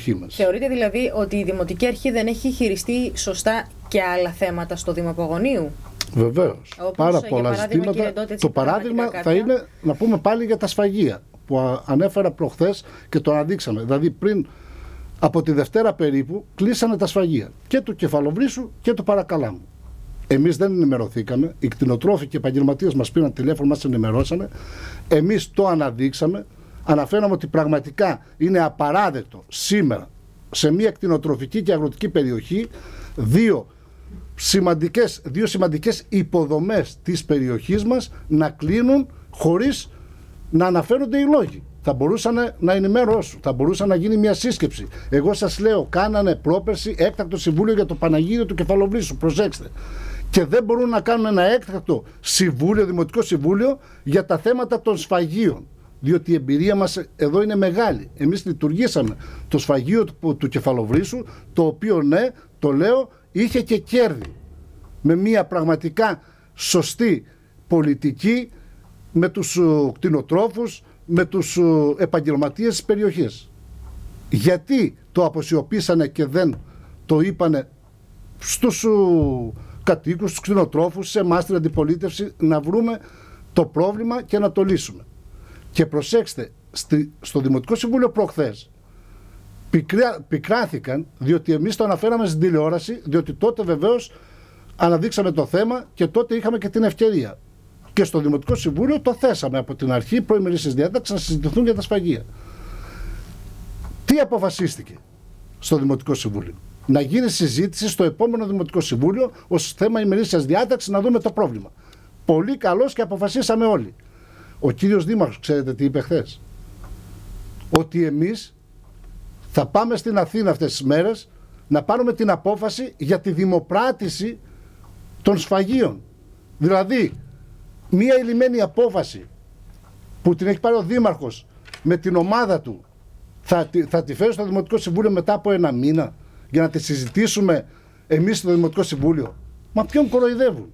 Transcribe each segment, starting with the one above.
περιοχή μας. Θεωρείτε δηλαδή ότι η Δημοτική Αρχή δεν έχει χειριστεί σωστά και άλλα θέματα στο Δήμο Απογονίου? Βεβαίως. Πάρα πολλά ζητήματα. Το παράδειγμα θα είναι να πούμε πάλι για τα σφαγεία που ανέφερα προχθές και το αναδείξαμε. Δηλαδή πριν από τη Δευτέρα περίπου κλείσανε τα σφαγεία και του Κεφαλοβρύσσου και του Παρακαλάμου. Εμείς δεν ενημερωθήκαμε, οι κτηνοτρόφοι και οι επαγγελματίες μας πήραν τηλέφωνο, μας ενημερώσανε, εμείς το αναδείξαμε, αναφέραμε ότι πραγματικά είναι απαράδεκτο σήμερα σε μια κτηνοτροφική και αγροτική περιοχή δύο σημαντικές υποδομές της περιοχής μας να κλείνουν χωρίς να αναφέρονται οι λόγοι. Θα μπορούσαν να ενημερώσουν, θα μπορούσαν να γίνει μια σύσκεψη. Εγώ σας λέω, κάνανε πρόπερση έκτακτο συμβούλιο για το Παναγίδιο του Κεφαλοβρύσσου. Προσέξτε. Και δεν μπορούν να κάνουν ένα έκτακτο συμβούλιο, δημοτικό συμβούλιο, για τα θέματα των σφαγείων. Διότι η εμπειρία μας εδώ είναι μεγάλη. Εμείς λειτουργήσαμε το σφαγείο του Κεφαλοβρύσσου, το οποίο, ναι, το λέω, είχε και κέρδη. Με μια πραγματικά σωστή πολιτική, με τους κτηνοτρόφους, με τους επαγγελματίες της περιοχής. Γιατί το αποσιωπήσανε και δεν το είπανε στους κατοίκους, στους κτηνοτρόφους, σε εμάς την αντιπολίτευση, να βρούμε το πρόβλημα και να το λύσουμε. Και προσέξτε, στο Δημοτικό Συμβούλιο προχθές πικράθηκαν, διότι εμείς το αναφέραμε στην τηλεόραση, διότι τότε βεβαίως αναδείξαμε το θέμα και τότε είχαμε και την ευκαιρία. Και στο Δημοτικό Συμβούλιο το θέσαμε από την αρχή προημερήσιες διάταξης να συζητηθούν για τα σφαγεία. Τι αποφασίστηκε στο Δημοτικό Συμβούλιο? Να γίνει συζήτηση στο επόμενο Δημοτικό Συμβούλιο ως θέμα ημερήσιας διάταξης να δούμε το πρόβλημα. Πολύ καλώς και αποφασίσαμε όλοι. Ο κύριος Δήμαρχος, ξέρετε τι είπε χθες? Ότι εμείς θα πάμε στην Αθήνα αυτές τις μέρες να πάρουμε την απόφαση για τη δημοπράτηση των σφαγείων. Δηλαδή, μία ηλυμένη απόφαση που την έχει πάρει ο Δήμαρχος με την ομάδα του θα τη φέρει στο Δημοτικό Συμβούλιο μετά από ένα μήνα για να τη συζητήσουμε εμείς στο Δημοτικό Συμβούλιο. Μα ποιον κοροϊδεύουν?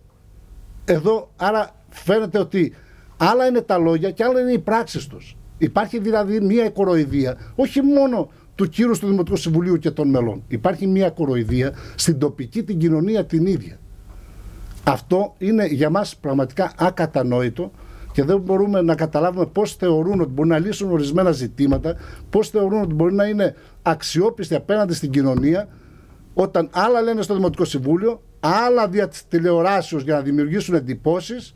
Εδώ άρα φαίνεται ότι άλλα είναι τα λόγια και άλλα είναι οι πράξεις τους. Υπάρχει δηλαδή μία κοροϊδία, όχι μόνο του κύρους του Δημοτικού Συμβουλίου και των μελών. Υπάρχει μία κοροϊδία στην τοπική την κοινωνία την ίδια. Αυτό είναι για μας πραγματικά ακατανόητο και δεν μπορούμε να καταλάβουμε πώς θεωρούν ότι μπορούν να λύσουν ορισμένα ζητήματα, πώς θεωρούν ότι μπορεί να είναι αξιόπιστοι απέναντι στην κοινωνία, όταν άλλα λένε στο Δημοτικό Συμβούλιο, άλλα δια της τηλεοράσεως για να δημιουργήσουν εντυπώσεις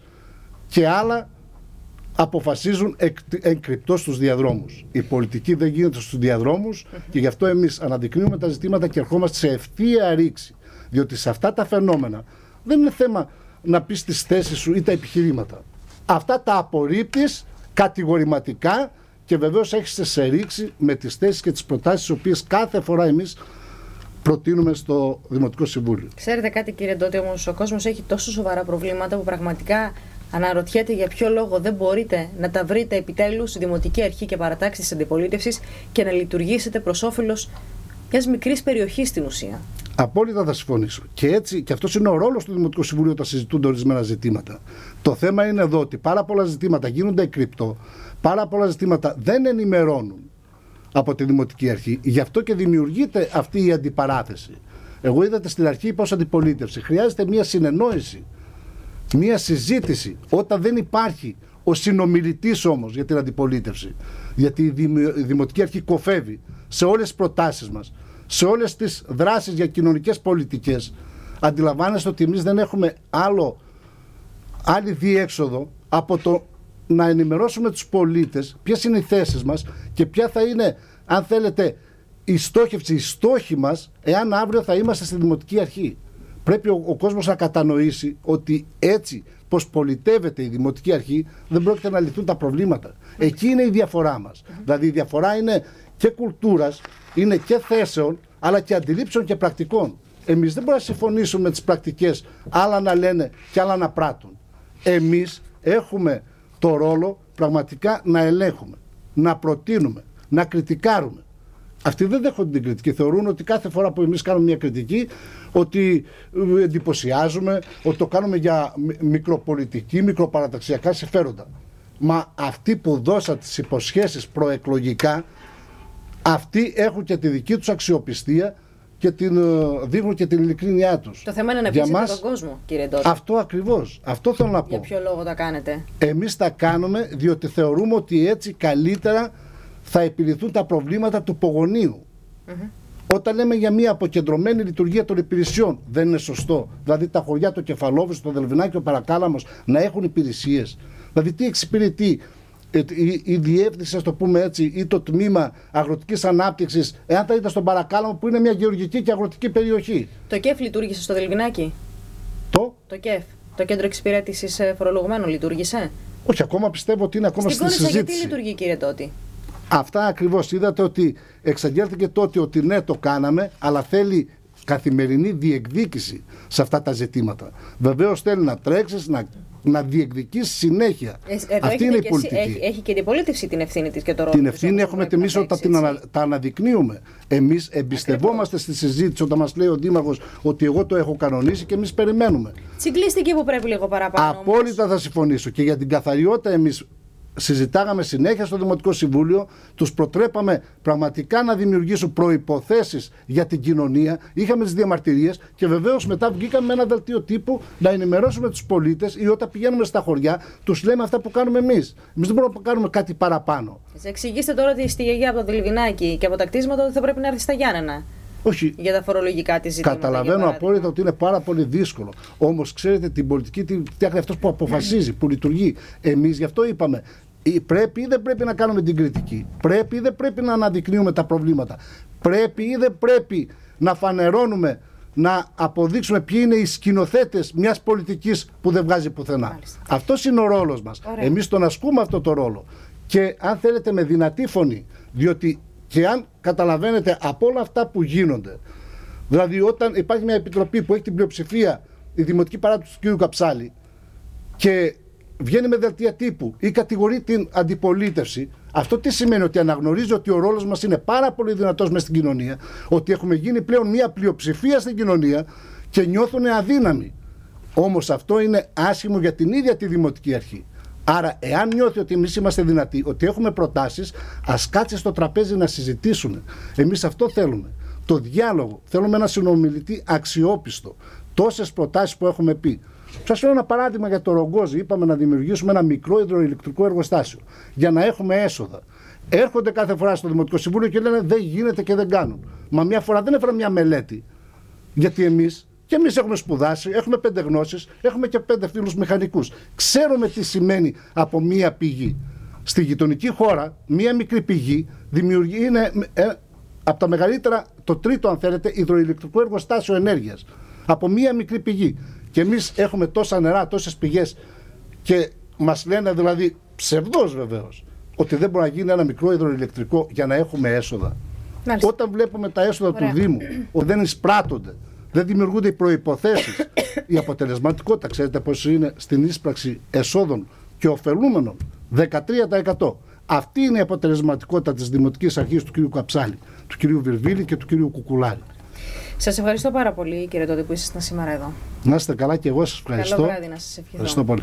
και άλλα αποφασίζουν εγκρυπτώς στους διαδρόμους. Η πολιτική δεν γίνεται στους διαδρόμους και γι' αυτό εμείς αναδεικνύουμε τα ζητήματα και ερχόμαστε σε ευθεία ρήξη. Διότι σε αυτά τα φαινόμενα δεν είναι θέμα να πεις τις θέσεις σου ή τα επιχειρήματα. Αυτά τα απορρίπτεις κατηγορηματικά και βεβαίως έχεις σε ρήξη με τις θέσεις και τις προτάσεις τις οποίες κάθε φορά εμείς προτείνουμε στο Δημοτικό Συμβούλιο. Ξέρετε κάτι, κύριε Ντότη, όμως ο κόσμος έχει τόσο σοβαρά προβλήματα που πραγματικά αναρωτιέται για ποιο λόγο δεν μπορείτε να τα βρείτε επιτέλους στη Δημοτική Αρχή και Παρατάξη της Αντιπολίτευσης και να λειτουργήσετε προς όφελος μιας μικρής περιοχής στην ουσία. Απόλυτα θα συμφωνήσω. Και έτσι, και αυτός είναι ο ρόλος του Δημοτικού Συμβουλίου όταν συζητούνται ορισμένα ζητήματα. Το θέμα είναι εδώ ότι πάρα πολλά ζητήματα γίνονται εκρυπτό, πάρα πολλά ζητήματα δεν ενημερώνουν από τη Δημοτική Αρχή. Γι' αυτό και δημιουργείται αυτή η αντιπαράθεση. Εγώ είδατε στην αρχή είπα ως αντιπολίτευση. Χρειάζεται μια συνεννόηση, μια συζήτηση. Όταν δεν υπάρχει ο συνομιλητής όμως για την αντιπολίτευση, γιατί η Δημοτική Αρχή κοφεύει σε όλες τις προτάσεις μας, σε όλες τις δράσεις για κοινωνικές πολιτικές, αντιλαμβάνεστε ότι εμείς δεν έχουμε άλλη διέξοδο από το να ενημερώσουμε τους πολίτες ποιες είναι οι θέσεις μας και ποια θα είναι, αν θέλετε, η στόχευση, οι στόχοι μας, εάν αύριο θα είμαστε στη Δημοτική Αρχή. Πρέπει ο κόσμος να κατανοήσει ότι έτσι πως πολιτεύεται η Δημοτική Αρχή δεν πρόκειται να λυθούν τα προβλήματα. Εκεί είναι η διαφορά μας. Δηλαδή η διαφορά είναι και κουλτούρας, είναι και θέσεων, αλλά και αντιλήψεων και πρακτικών. Εμείς δεν μπορούμε να συμφωνήσουμε με τις πρακτικές, άλλα να λένε και άλλα να πράττουν. Εμείς έχουμε το ρόλο πραγματικά να ελέγχουμε, να προτείνουμε, να κριτικάρουμε. Αυτοί δεν δέχονται την κριτική. Θεωρούν ότι κάθε φορά που εμείς κάνουμε μια κριτική, ότι εντυπωσιάζουμε, ότι το κάνουμε για μικροπολιτική, μικροπαραταξιακά συμφέροντα. Μα αυτοί που δώσαν τις υποσχέσεις προεκλογικά Αυτοί έχουν και τη δική τους αξιοπιστία και δείχνουν και την ειλικρίνειά τους. Το θέμα είναι να πείσετε τον κόσμο, κύριε Ντότη. Αυτό ακριβώς. Αυτό θέλω να πω. Για ποιο λόγο τα κάνετε? Εμείς τα κάνουμε διότι θεωρούμε ότι έτσι καλύτερα θα επιληθούν τα προβλήματα του πογονείου. Όταν λέμε για μια αποκεντρωμένη λειτουργία των υπηρεσιών, δεν είναι σωστό. Δηλαδή τα χωριά, το Κεφαλόβρυς, το Δελβινάκι, ο Παρακάλαμος να έχουν υπηρεσίες. Δηλαδή τι εξυπηρετεί η διεύθυνση, ας το πούμε έτσι, ή το τμήμα αγροτικής ανάπτυξης, εάν θα ήταν στον Παρακάλαμο που είναι μια γεωργική και αγροτική περιοχή. Το ΚΕΦ λειτουργήσε στο Δελβινάκι? Το ΚΕΦ, το Κέντρο Εξυπηρέτησης Φορολογουμένων, λειτουργήσε? Όχι, ακόμα πιστεύω ότι είναι ακόμα στη συζήτηση. Γιατί λειτουργεί, κύριε Ντότη? Αυτά ακριβώς. Είδατε ότι εξαγγέλθηκε τότε ότι ναι, το κάναμε, αλλά θέλει καθημερινή διεκδίκηση σε αυτά τα ζητήματα. Βεβαίως θέλει να τρέξεις, να διεκδικείς συνέχεια. Αυτή είναι η πολιτική. Έχει και η αντιπολίτευση την ευθύνη της και το ρόλο. Την ευθύνη έχουμε και εμείς όταν τα αναδεικνύουμε. Εμείς εμπιστευόμαστε στη συζήτηση όταν μας λέει ο Δήμαρχος ότι εγώ το έχω κανονίσει και εμείς περιμένουμε. Τσιγκλίστηκε που πρέπει λίγο παραπάνω. Απόλυτα θα συμφωνήσω. Και για την καθαριότητα εμείς συζητάγαμε συνέχεια στο Δημοτικό Συμβούλιο, τους προτρέπαμε πραγματικά να δημιουργήσουν προϋποθέσεις για την κοινωνία, είχαμε τις διαμαρτυρίες και βεβαίως μετά βγήκαμε με ένα δελτίο τύπου να ενημερώσουμε τους πολίτες ή όταν πηγαίνουμε στα χωριά τους λέμε αυτά που κάνουμε εμείς. Εμείς δεν μπορούμε να κάνουμε κάτι παραπάνω. Εξηγήστε τώρα ότι στη γιαγιά από το Δελβινάκι και από τα κτίσματα ότι θα πρέπει να έρθει στα Γιάννενα. Όχι. Για τα φορολογικά της ζητήματα. Καταλαβαίνω απόλυτα ότι είναι πάρα πολύ δύσκολο. Όμως ξέρετε, την πολιτική τη φτιάχνει αυτός που αποφασίζει, που λειτουργεί. Εμείς γι' αυτό είπαμε. Πρέπει ή δεν πρέπει να κάνουμε την κριτική? Πρέπει ή δεν πρέπει να αναδεικνύουμε τα προβλήματα? Πρέπει ή δεν πρέπει να φανερώνουμε, να αποδείξουμε ποιοι είναι οι σκηνοθέτες μιας πολιτικής που δεν βγάζει πουθενά? Αυτός είναι ο ρόλος μας. Εμείς τον ασκούμε αυτό το ρόλο. Και αν θέλετε με δυνατή φωνή, διότι και αν καταλαβαίνετε από όλα αυτά που γίνονται, δηλαδή όταν υπάρχει μια επιτροπή που έχει την πλειοψηφία, η Δημοτική Παράταξη του κ. Καψάλη, και βγαίνει με δελτία τύπου ή κατηγορεί την αντιπολίτευση, αυτό τι σημαίνει? Ότι αναγνωρίζει ότι ο ρόλος μας είναι πάρα πολύ δυνατός μες στην κοινωνία, ότι έχουμε γίνει πλέον μια πλειοψηφία στην κοινωνία και νιώθουν αδύναμοι. Όμως αυτό είναι άσχημο για την ίδια τη Δημοτική Αρχή. Άρα, εάν νιώθει ότι εμείς είμαστε δυνατοί, ότι έχουμε προτάσεις, ας κάτσει στο τραπέζι να συζητήσουν. Εμείς αυτό θέλουμε. Το διάλογο. Θέλουμε ένα συνομιλητή αξιόπιστο. Τόσες προτάσεις που έχουμε πει. Σας λέω ένα παράδειγμα για το Ρογκόζι. Είπαμε να δημιουργήσουμε ένα μικρό υδροηλεκτρικό εργοστάσιο για να έχουμε έσοδα. Έρχονται κάθε φορά στο Δημοτικό Συμβούλιο και λένε δεν γίνεται και δεν κάνουν. Μα μια φορά δεν έφερα μια μελέτη. Γιατί εμείς έχουμε σπουδάσει, έχουμε 5 γνώσεις, έχουμε και 5 φίλους μηχανικούς. Ξέρουμε τι σημαίνει από μία πηγή. Στη γειτονική χώρα, μία μικρή πηγή είναι από τα μεγαλύτερα, το τρίτο αν θέλετε, υδροηλεκτρικό εργοστάσιο ενέργειας. Από μία μικρή πηγή. Και εμείς έχουμε τόσα νερά, τόσες πηγές και μας λένε δηλαδή ψευδός βεβαίως ότι δεν μπορεί να γίνει ένα μικρό υδροηλεκτρικό για να έχουμε έσοδα. Μάλιστα. Όταν βλέπουμε τα έσοδα του Δήμου ότι δεν εισπράττονται, δεν δημιουργούνται οι προϋποθέσεις, η αποτελεσματικότητα, ξέρετε πώς είναι στην ίσπραξη εσόδων και ωφελούμενων, 13%. Αυτή είναι η αποτελεσματικότητα της Δημοτικής Αρχής του κ. Καψάλη, του κ. Βιρβίλη και του κ. Κουκουλάρη. Σας ευχαριστώ πάρα πολύ, κύριε Ντότη, που ήσασταν σήμερα εδώ. Να είστε καλά και εγώ σας ευχαριστώ. Καλό βράδυ να σας ευχηθώ. Ευχαριστώ πολύ.